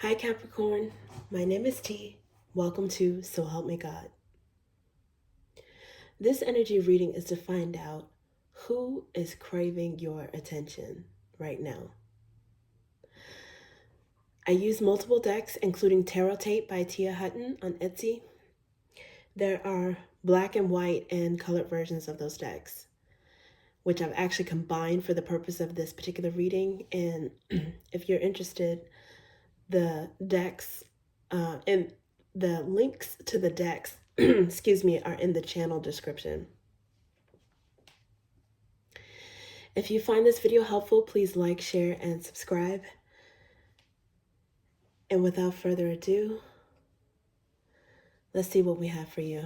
Hi Capricorn, my name is T. Welcome to So Help Me God. This energy reading is to find out who is craving your attention right now. I use multiple decks, including Tarot Tape by Tia Hutton on Etsy. There are black and white and colored versions of those decks, which I've actually combined for the purpose of this particular reading. And if you're interested, the decks and the links to the decks, excuse me, are in the channel description. If you find this video helpful, please like, share, and subscribe. And without further ado, let's see what we have for you.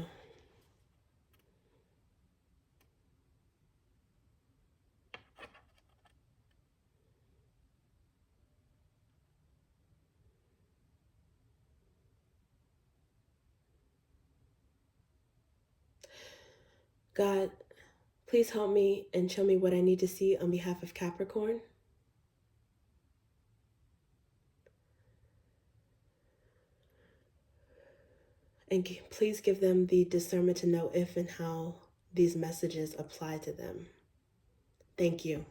God, please help me and show me what I need to see on behalf of Capricorn. And please give them the discernment to know if and how these messages apply to them. Thank you.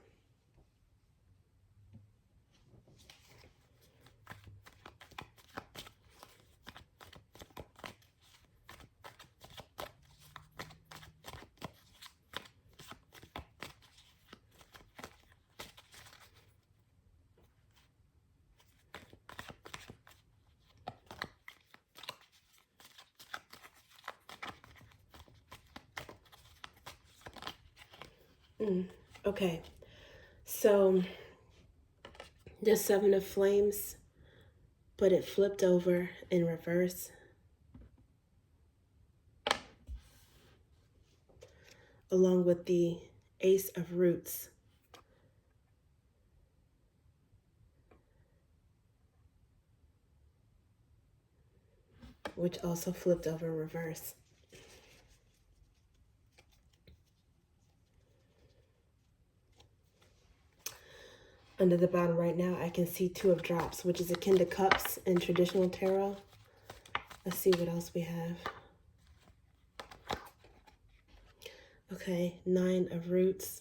Okay, so the Seven of Flames, but it flipped over in reverse. Along with the Ace of Roots. Which also flipped over in reverse. Under the bottom right now, I can see Two of Drops, which is akin to Cups in traditional tarot. Let's see what else we have. Okay, Nine of Roots.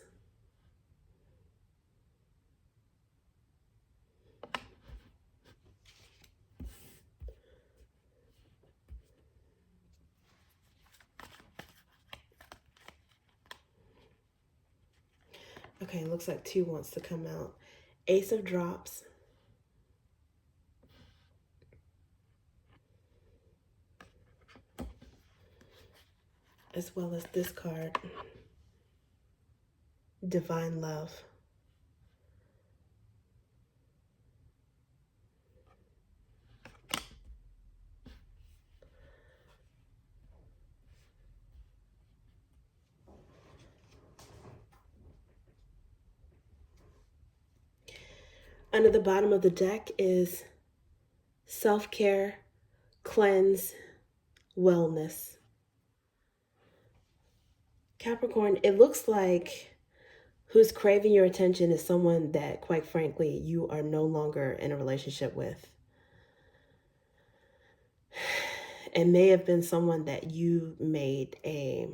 Okay, looks like two wants to come out. Ace of Drops. As well as this card, Divine Love. Under the bottom of the deck is self-care, cleanse, wellness. Capricorn, it looks like who's craving your attention is someone that, quite frankly, you are no longer in a relationship with. It may have been someone that you made a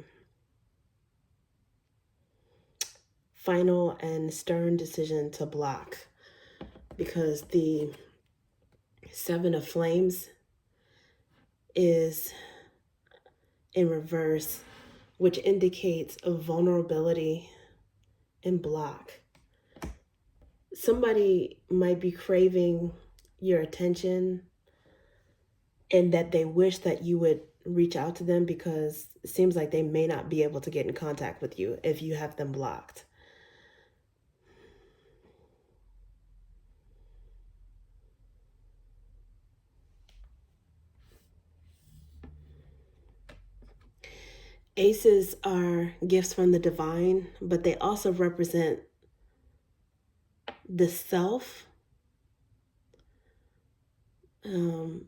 final and stern decision to block, because the Seven of Flames is in reverse, which indicates a vulnerability and block. Somebody might be craving your attention and that they wish that you would reach out to them, because it seems like they may not be able to get in contact with you if you have them blocked. Aces are gifts from the divine, but they also represent the self and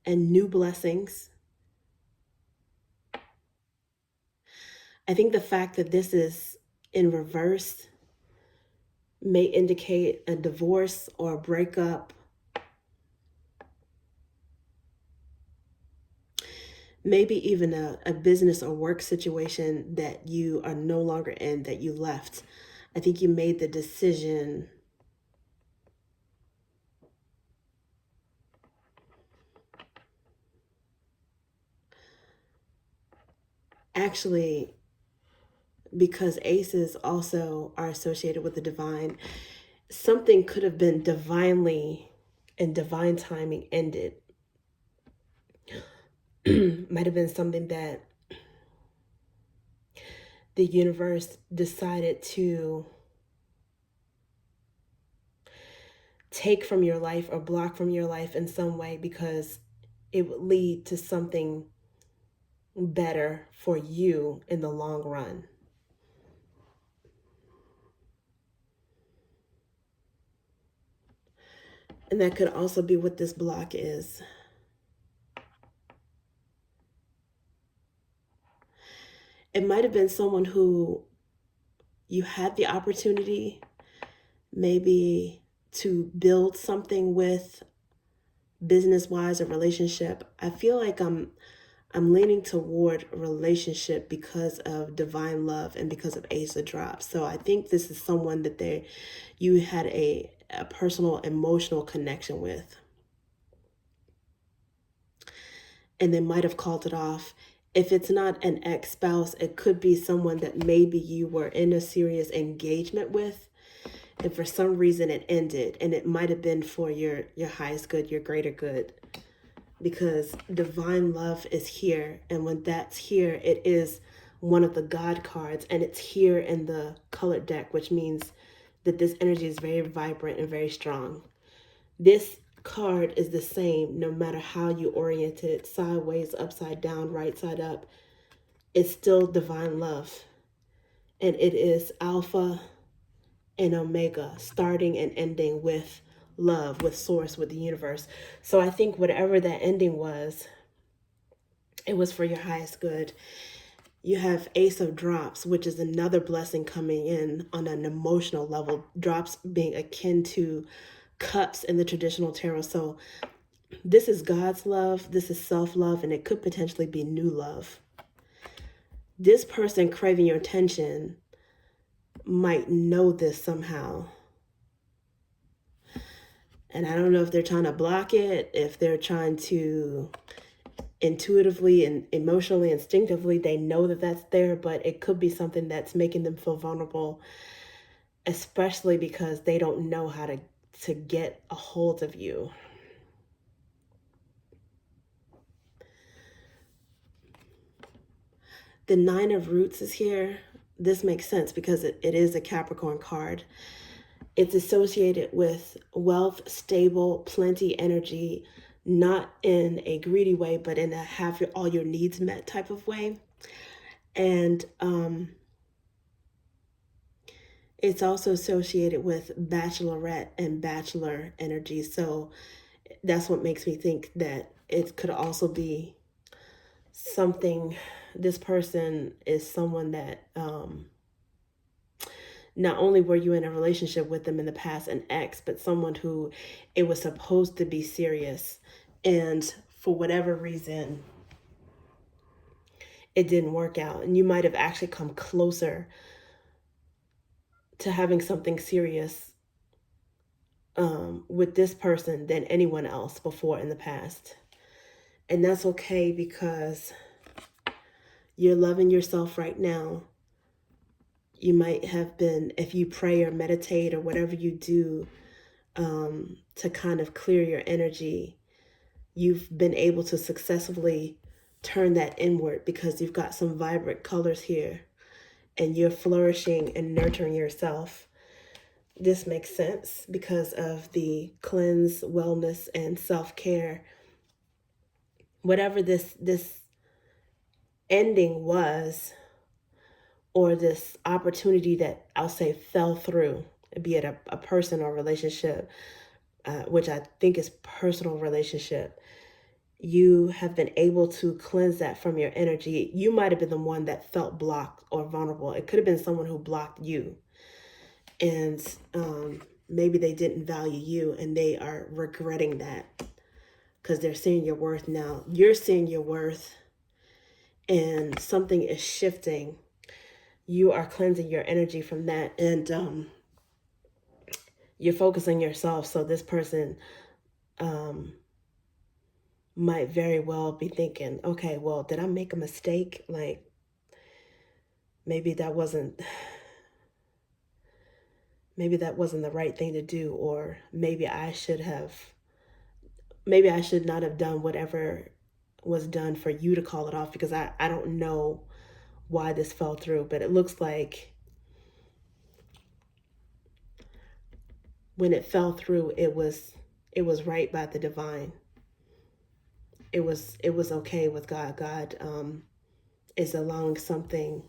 new blessings. I think the fact that this is in reverse may indicate a divorce or a breakup, maybe even a business or work situation that you are no longer in, that you left. I think you made the decision actually, because aces also are associated with the divine. Something could have been divinely and divine timing ended. Might have been something that the universe decided to take from your life or block from your life in some way because it would lead to something better for you in the long run. And that could also be what this block is. It might have been someone who you had the opportunity maybe to build something with, business wise, a relationship. I feel like I'm leaning toward a relationship because of divine love and because of Ace of Drops. So I think this is someone that you had a personal emotional connection with. And they might have called it off. If it's not an ex-spouse, it could be someone that maybe you were in a serious engagement with, and for some reason it ended, and it might have been for your highest good, your greater good, because divine love is here, and when that's here, it is one of the God cards, and it's here in the colored deck, which means that this energy is very vibrant and very strong. This card is the same no matter how you orient it, sideways, upside down, right side up. It's still divine love. And it is Alpha and Omega, starting and ending with love, with source, with the universe. So I think whatever that ending was, it was for your highest good. You have Ace of Drops, which is another blessing coming in on an emotional level. Drops being akin to cups in the traditional tarot. So this is God's love, this is self-love, and it could potentially be new love. This person craving your attention might know this somehow. And I don't know if they're trying to block it, if they're trying to intuitively and emotionally, instinctively, they know that that's there, but it could be something that's making them feel vulnerable, especially because they don't know how to get a hold of you. The Nine of Roots is here. This makes sense because it is a Capricorn card. It's associated with wealth, stable, plenty energy, not in a greedy way, but in a have all your needs met type of way. And it's also associated with bachelorette and bachelor energy. So that's what makes me think that it could also be something, this person is someone that not only were you in a relationship with them in the past, an ex, but someone who it was supposed to be serious, and for whatever reason it didn't work out, and you might have actually come closer to having something serious with this person than anyone else before in the past. And that's okay, because you're loving yourself right now. You might have been, if you pray or meditate or whatever you do to kind of clear your energy, you've been able to successfully turn that inward because you've got some vibrant colors here and you're flourishing and nurturing yourself. This makes sense because of the cleanse, wellness, and self-care. Whatever this ending was, or this opportunity that I'll say fell through, be it a person or relationship, which I think is personal relationship, you have been able to cleanse that from your energy. You might have been the one that felt blocked or vulnerable. It could have been someone who blocked you. And maybe they didn't value you and they are regretting that because they're seeing your worth now. You're seeing your worth and something is shifting. You are cleansing your energy from that, and you're focusing yourself. So this person um, might very well be thinking, okay, well, did I make a mistake? Like, maybe that wasn't the right thing to do, or maybe I should not have done whatever was done for you to call it off, because I don't know why this fell through, but it looks like when it fell through, it was right by the divine. It was okay with God. God is allowing something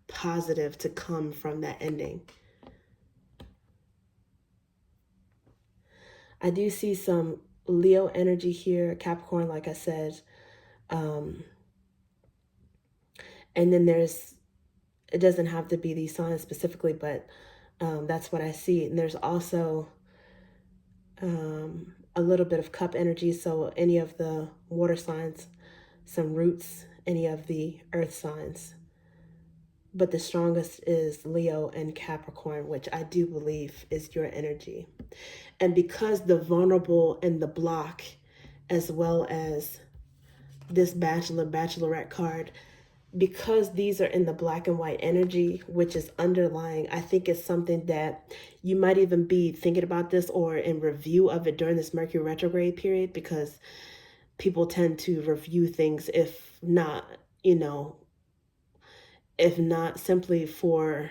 positive to come from that ending. I do see some Leo energy here, Capricorn, like I said. Um, and then it doesn't have to be these signs specifically, but that's what I see. And there's also a little bit of cup energy. So any of the water signs, some roots, any of the earth signs. But the strongest is Leo and Capricorn, which I do believe is your energy. And because the vulnerable and the block, as well as this bachelorette card, because these are in the black and white energy, which is underlying, I think it's something that you might even be thinking about this or in review of it during this Mercury retrograde period, because people tend to review things, if not simply for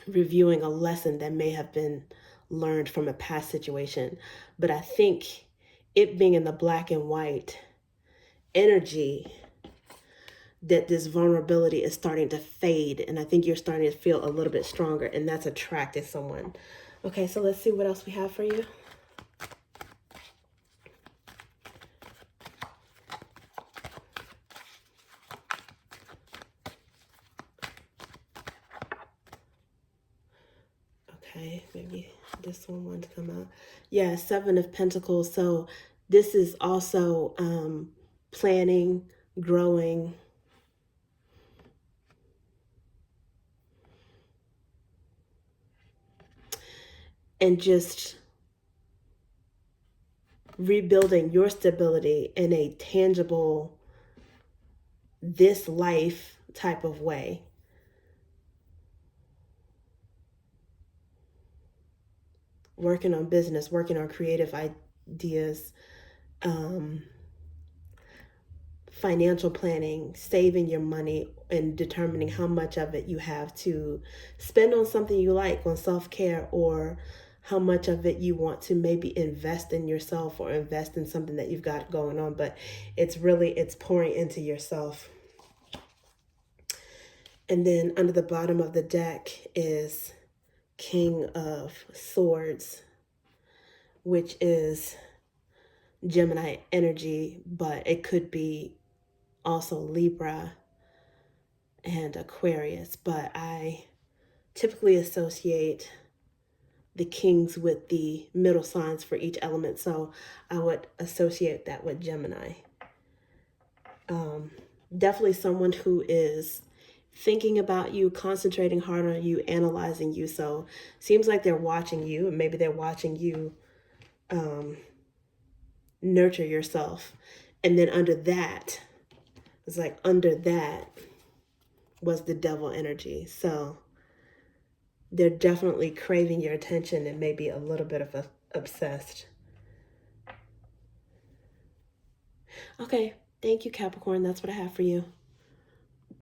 reviewing a lesson that may have been learned from a past situation. But I think it being in the black and white energy, that this vulnerability is starting to fade, and I think you're starting to feel a little bit stronger, and that's attracting someone. Okay, so let's see what else we have for you. Okay, maybe this one wanted to come out. Yeah, Seven of Pentacles. So this is also planning, growing, and just rebuilding your stability in a tangible, this life type of way. Working on business, working on creative ideas, financial planning, saving your money, and determining how much of it you have to spend on something you like, on self-care, or how much of it you want to maybe invest in yourself or invest in something that you've got going on. But it's pouring into yourself. And then under the bottom of the deck is King of Swords, which is Gemini energy, but it could be also Libra and Aquarius. But I typically associate the kings with the middle signs for each element, so I would associate that with Gemini. Definitely someone who is thinking about you, concentrating hard on you, analyzing you. So seems like they're watching you, and maybe they're watching you nurture yourself. And then under that was the devil energy. So they're definitely craving your attention and maybe a little bit of obsessed. Okay, thank you, Capricorn. That's what I have for you.